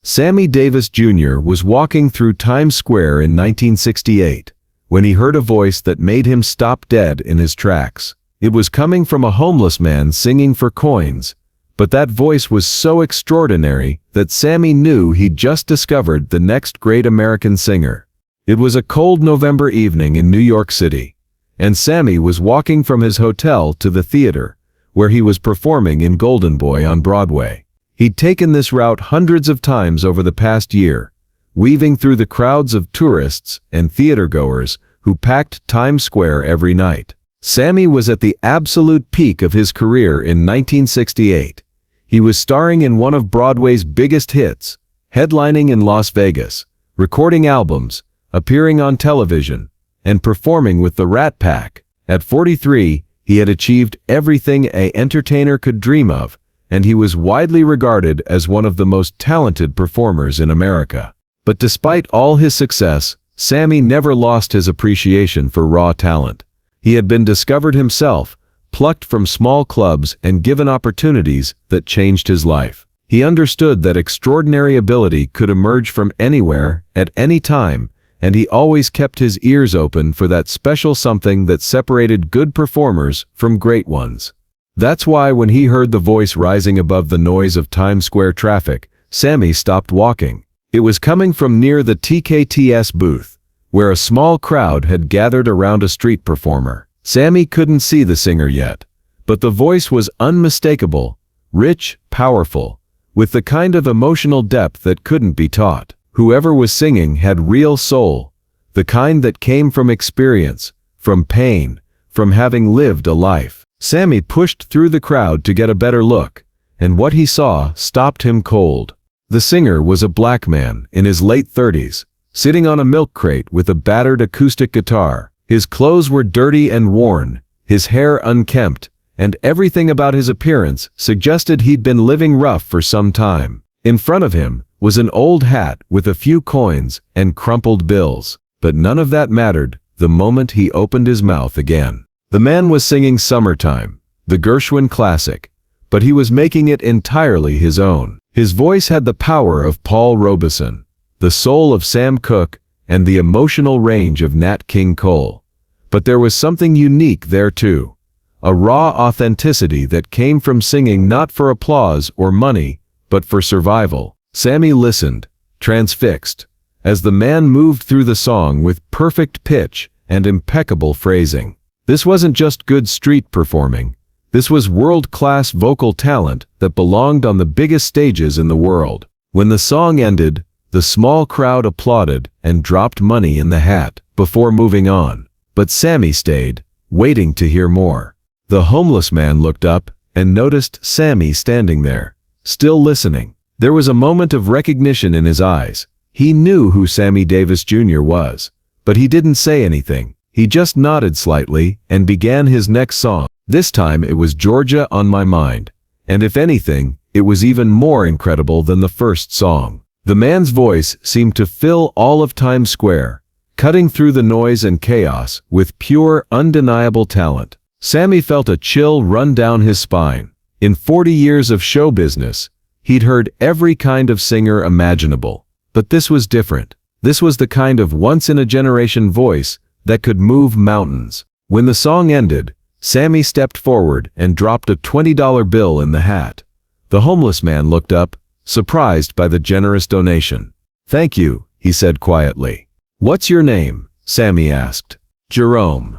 Sammy Davis Jr. was walking through Times Square in 1968 when he heard a voice that made him stop dead in his tracks. It was coming from a homeless man singing for coins, but that voice was so extraordinary that Sammy knew he'd just discovered the next great American singer. It was a cold November evening in New York City, and Sammy was walking from his hotel to the theater, where he was performing in Golden Boy on Broadway. He'd taken this route hundreds of times over the past year, weaving through the crowds of tourists and theatergoers who packed Times Square every night. Sammy was at the absolute peak of his career in 1968. He was starring in one of Broadway's biggest hits, headlining in Las Vegas, recording albums, appearing on television, and performing with the Rat Pack. At 43, he had achieved everything an entertainer could dream of, and he was widely regarded as one of the most talented performers in America. But despite all his success, Sammy never lost his appreciation for raw talent. He had been discovered himself, plucked from small clubs and given opportunities that changed his life. He understood that extraordinary ability could emerge from anywhere, at any time, and he always kept his ears open for that special something that separated good performers from great ones. That's why when he heard the voice rising above the noise of Times Square traffic, Sammy stopped walking. It was coming from near the TKTS booth, where a small crowd had gathered around a street performer. Sammy couldn't see the singer yet, but the voice was unmistakable, rich, powerful, with the kind of emotional depth that couldn't be taught. Whoever was singing had real soul, the kind that came from experience, from pain, from having lived a life. Sammy pushed through the crowd to get a better look, and what he saw stopped him cold. The singer was a black man in his late 30s, sitting on a milk crate with a battered acoustic guitar. His clothes were dirty and worn, his hair unkempt, and everything about his appearance suggested he'd been living rough for some time. In front of him was an old hat with a few coins and crumpled bills, but none of that mattered the moment he opened his mouth again. The man was singing Summertime, the Gershwin classic, but he was making it entirely his own. His voice had the power of Paul Robeson, the soul of Sam Cooke, and the emotional range of Nat King Cole. But there was something unique there too, a raw authenticity that came from singing not for applause or money, but for survival. Sammy listened, transfixed, as the man moved through the song with perfect pitch and impeccable phrasing. This wasn't just good street performing. This was world-class vocal talent that belonged on the biggest stages in the world. When the song ended, the small crowd applauded and dropped money in the hat before moving on. But Sammy stayed, waiting to hear more. The homeless man looked up and noticed Sammy standing there, still listening. There was a moment of recognition in his eyes. He knew who Sammy Davis Jr. was, but he didn't say anything. He just nodded slightly and began his next song. This time it was Georgia on My Mind, and if anything, it was even more incredible than the first song. The man's voice seemed to fill all of Times Square, cutting through the noise and chaos with pure, undeniable talent. Sammy felt a chill run down his spine. In 40 years of show business, he'd heard every kind of singer imaginable, but this was different. This was the kind of once-in-a-generation voice that could move mountains. When the song ended, Sammy stepped forward and dropped a $20 bill in the hat. The homeless man looked up, surprised by the generous donation. "Thank you," he said quietly. "What's your name?" Sammy asked. "Jerome.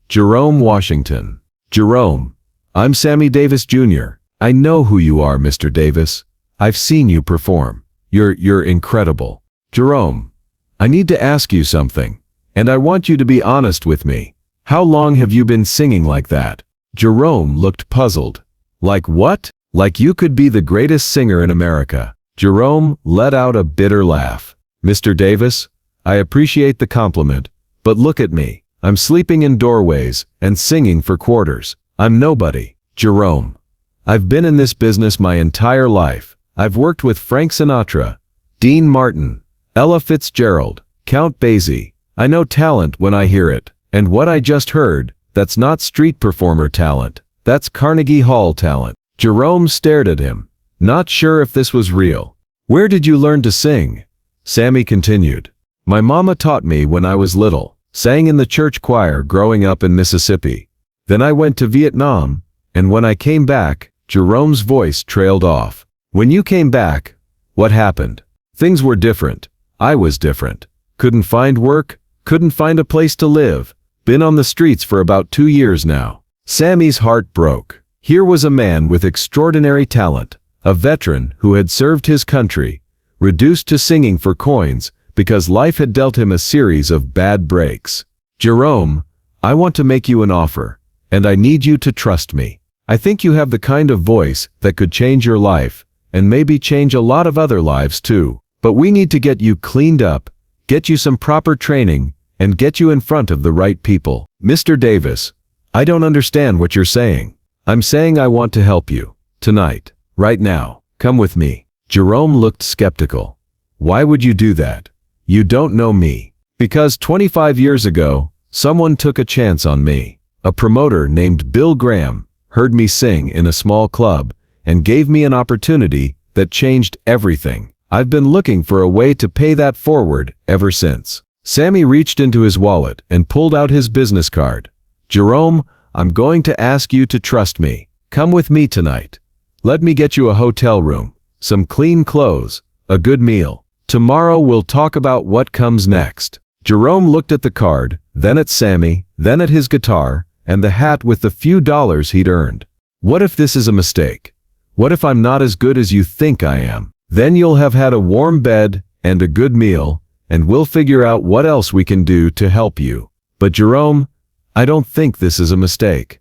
Jerome Washington." "Jerome, I'm Sammy Davis Jr. I know who you are, Mr. Davis. I've seen you perform. You're incredible." "Jerome, I need to ask you something. And I want you to be honest with me. How long have you been singing like that?" Jerome looked puzzled. "Like what?" "Like you could be the greatest singer in America." Jerome let out a bitter laugh. "Mr. Davis, I appreciate the compliment, but look at me. I'm sleeping in doorways and singing for quarters. I'm nobody." "Jerome, I've been in this business my entire life. I've worked with Frank Sinatra, Dean Martin, Ella Fitzgerald, Count Basie. I know talent when I hear it, and what I just heard, that's not street performer talent, that's Carnegie Hall talent." Jerome stared at him, not sure if this was real. Where did you learn to sing? Sammy continued. My mama taught me when I was little, sang in the church choir growing up in Mississippi. Then I went to Vietnam, and when I came back, Jerome's voice trailed off. When you came back, what happened? Things were different. I was different. Couldn't find work, couldn't find a place to live. Been on the streets for about 2 years now. Sammy's heart broke. Here was a man with extraordinary talent, a veteran who had served his country, reduced to singing for coins because life had dealt him a series of bad breaks. Jerome, I want to make you an offer, and I need you to trust me. I think you have the kind of voice that could change your life, and maybe change a lot of other lives too. But we need to get you cleaned up, get you some proper training, and get you in front of the right people. Mr. Davis, I don't understand what you're saying. I'm saying I want to help you. Tonight. Right now. Come with me. Jerome looked skeptical. Why would you do that? You don't know me. Because 25 years ago, someone took a chance on me. A promoter named Bill Graham heard me sing in a small club and gave me an opportunity that changed everything. I've been looking for a way to pay that forward ever since. Sammy reached into his wallet and pulled out his business card. Jerome, I'm going to ask you to trust me. Come with me tonight. Let me get you a hotel room, some clean clothes, a good meal. Tomorrow we'll talk about what comes next. Jerome looked at the card, then at Sammy, then at his guitar, and the hat with the few dollars he'd earned. What if this is a mistake? What if I'm not as good as you think I am? Then you'll have had a warm bed and a good meal, and we'll figure out what else we can do to help you. But Jerome, I don't think this is a mistake.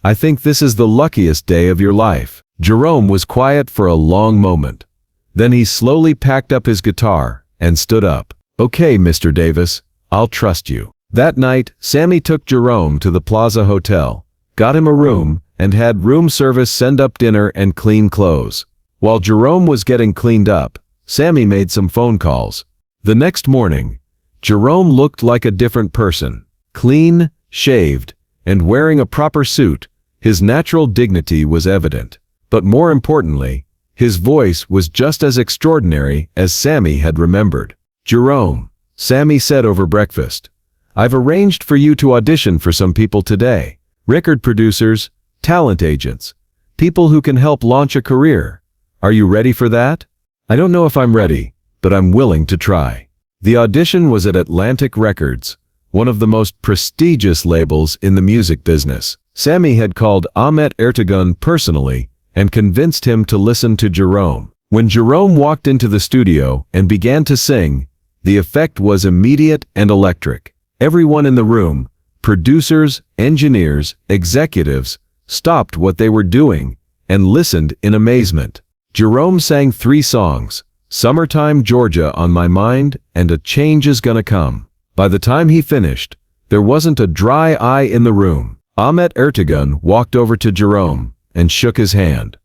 I think this is the luckiest day of your life. Jerome was quiet for a long moment. Then he slowly packed up his guitar and stood up. Okay, Mr. Davis, I'll trust you. That night, Sammy took Jerome to the Plaza Hotel, got him a room, and had room service send up dinner and clean clothes. While Jerome was getting cleaned up, Sammy made some phone calls. The next morning, Jerome looked like a different person. Clean, shaved, and wearing a proper suit, his natural dignity was evident. But more importantly, his voice was just as extraordinary as Sammy had remembered. Jerome, Sammy said over breakfast, I've arranged for you to audition for some people today. Record producers, talent agents, people who can help launch a career. Are you ready for that? I don't know if I'm ready, but I'm willing to try. The audition was at Atlantic Records, one of the most prestigious labels in the music business. Sammy had called Ahmet Ertegun personally and convinced him to listen to Jerome. When Jerome walked into the studio and began to sing, the effect was immediate and electric. Everyone in the room, producers, engineers, executives, stopped what they were doing and listened in amazement. Jerome sang 3 songs, Summertime Georgia on My Mind and A Change Is Gonna Come. By the time he finished, there wasn't a dry eye in the room. Ahmet Ertegun walked over to Jerome and shook his hand.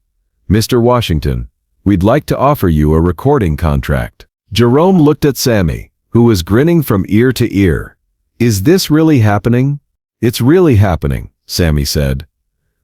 Mr. Washington, we'd like to offer you a recording contract. Jerome looked at Sammy, who was grinning from ear to ear. Is this really happening? It's really happening, Sammy said.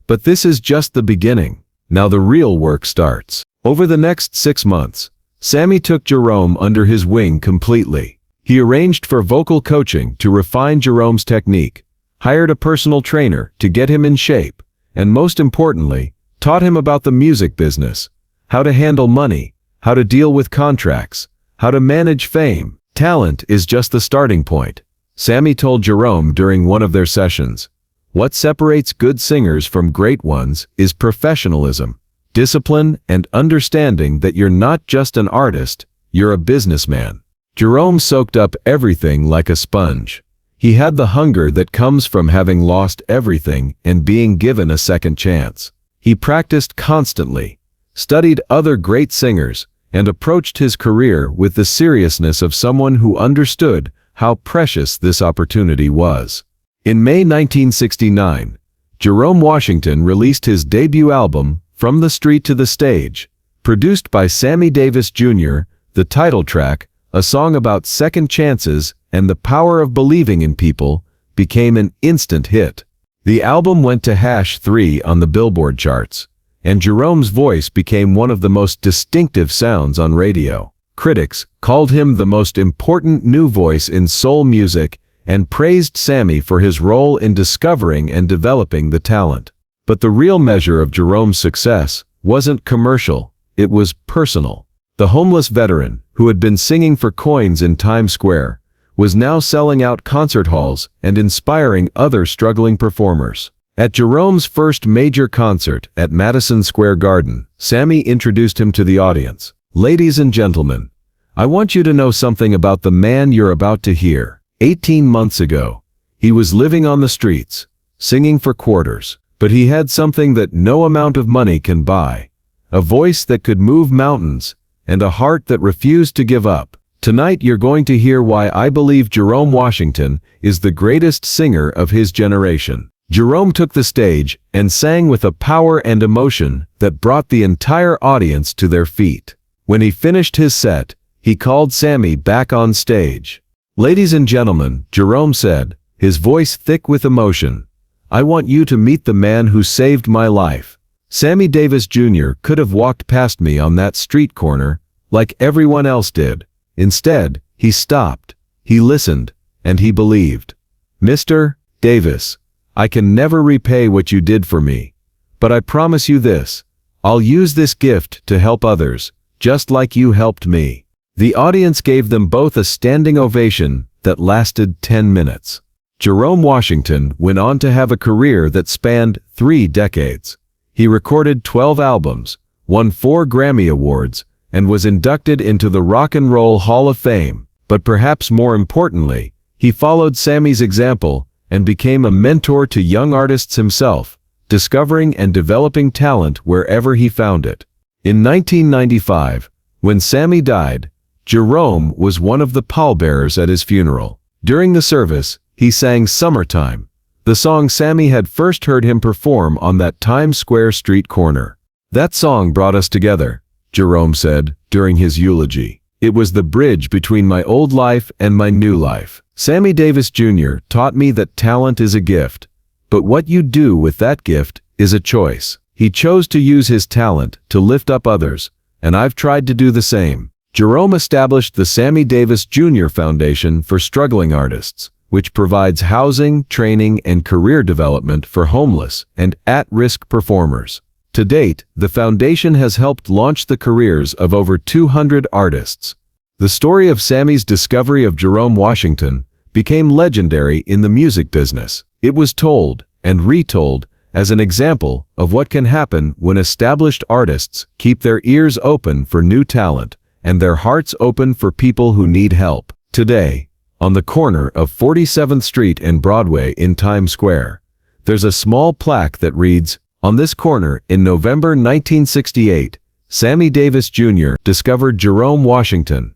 But this is just the beginning. Now the real work starts. Over the next 6 months, Sammy took Jerome under his wing completely. He arranged for vocal coaching to refine Jerome's technique, hired a personal trainer to get him in shape, and most importantly, taught him about the music business, how to handle money, how to deal with contracts, how to manage fame. Talent is just the starting point, Sammy told Jerome during one of their sessions. What separates good singers from great ones is professionalism, discipline, and understanding that you're not just an artist, you're a businessman. Jerome soaked up everything like a sponge. He had the hunger that comes from having lost everything and being given a second chance. He practiced constantly, studied other great singers, and approached his career with the seriousness of someone who understood how precious this opportunity was. In May 1969, Jerome Washington released his debut album, From the Street to the Stage. Produced by Sammy Davis Jr., the title track, a song about second chances and the power of believing in people, became an instant hit. The album went to #3 on the Billboard charts, and Jerome's voice became one of the most distinctive sounds on radio. Critics called him the most important new voice in soul music and praised Sammy for his role in discovering and developing the talent. But the real measure of Jerome's success wasn't commercial, it was personal. The homeless veteran, who had been singing for coins in Times Square, was now selling out concert halls and inspiring other struggling performers. At Jerome's first major concert at Madison Square Garden, Sammy introduced him to the audience. "Ladies and gentlemen, I want you to know something about the man you're about to hear. 18 months ago, he was living on the streets, singing for quarters, but he had something that no amount of money can buy. A voice that could move mountains, and a heart that refused to give up. Tonight you're going to hear why I believe Jerome Washington is the greatest singer of his generation." Jerome took the stage and sang with a power and emotion that brought the entire audience to their feet. When he finished his set, he called Sammy back on stage. "Ladies and gentlemen," Jerome said, his voice thick with emotion, "I want you to meet the man who saved my life." Sammy Davis Jr. could have walked past me on that street corner, like everyone else did. Instead, he stopped, he listened, and he believed. "Mr. Davis, I can never repay what you did for me, but I promise you this, I'll use this gift to help others, just like you helped me." The audience gave them both a standing ovation that lasted 10 minutes. Jerome Washington went on to have a career that spanned 3 decades. He recorded 12 albums, won 4 Grammy Awards, and was inducted into the Rock and Roll Hall of Fame. But perhaps more importantly, he followed Sammy's example and became a mentor to young artists himself, discovering and developing talent wherever he found it. In 1995, when Sammy died, Jerome was one of the pallbearers at his funeral. During the service, he sang "Summertime," the song Sammy had first heard him perform on that Times Square street corner. "That song brought us together," Jerome said during his eulogy. "It was the bridge between my old life and my new life. Sammy Davis Jr. taught me that talent is a gift, but what you do with that gift is a choice." He chose to use his talent to lift up others, and I've tried to do the same. Jerome established the Sammy Davis Jr. Foundation for Struggling Artists, which provides housing, training, and career development for homeless and at-risk performers. To date, the foundation has helped launch the careers of over 200 artists. The story of Sammy's discovery of Jerome Washington became legendary in the music business. It was told and retold as an example of what can happen when established artists keep their ears open for new talent and their hearts open for people who need help. Today, on the corner of 47th Street and Broadway in Times Square, there's a small plaque that reads, "On this corner in November 1968, Sammy Davis Jr. discovered Jerome Washington,"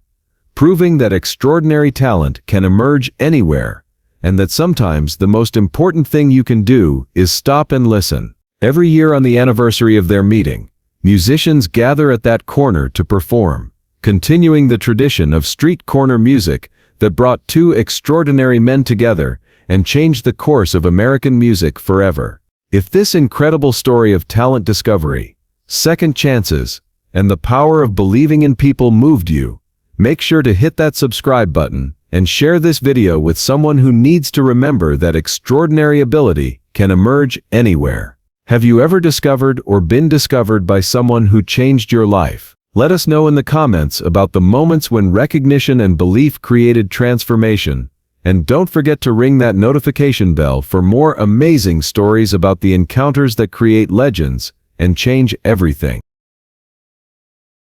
proving that extraordinary talent can emerge anywhere, and that sometimes the most important thing you can do is stop and listen. Every year on the anniversary of their meeting, musicians gather at that corner to perform, continuing the tradition of street corner music that brought 2 extraordinary men together and changed the course of American music forever. If this incredible story of talent discovery, second chances, and the power of believing in people moved you, make sure to hit that subscribe button and share this video with someone who needs to remember that extraordinary ability can emerge anywhere. Have you ever discovered or been discovered by someone who changed your life? Let us know in the comments about the moments when recognition and belief created transformation. And don't forget to ring that notification bell for more amazing stories about the encounters that create legends and change everything.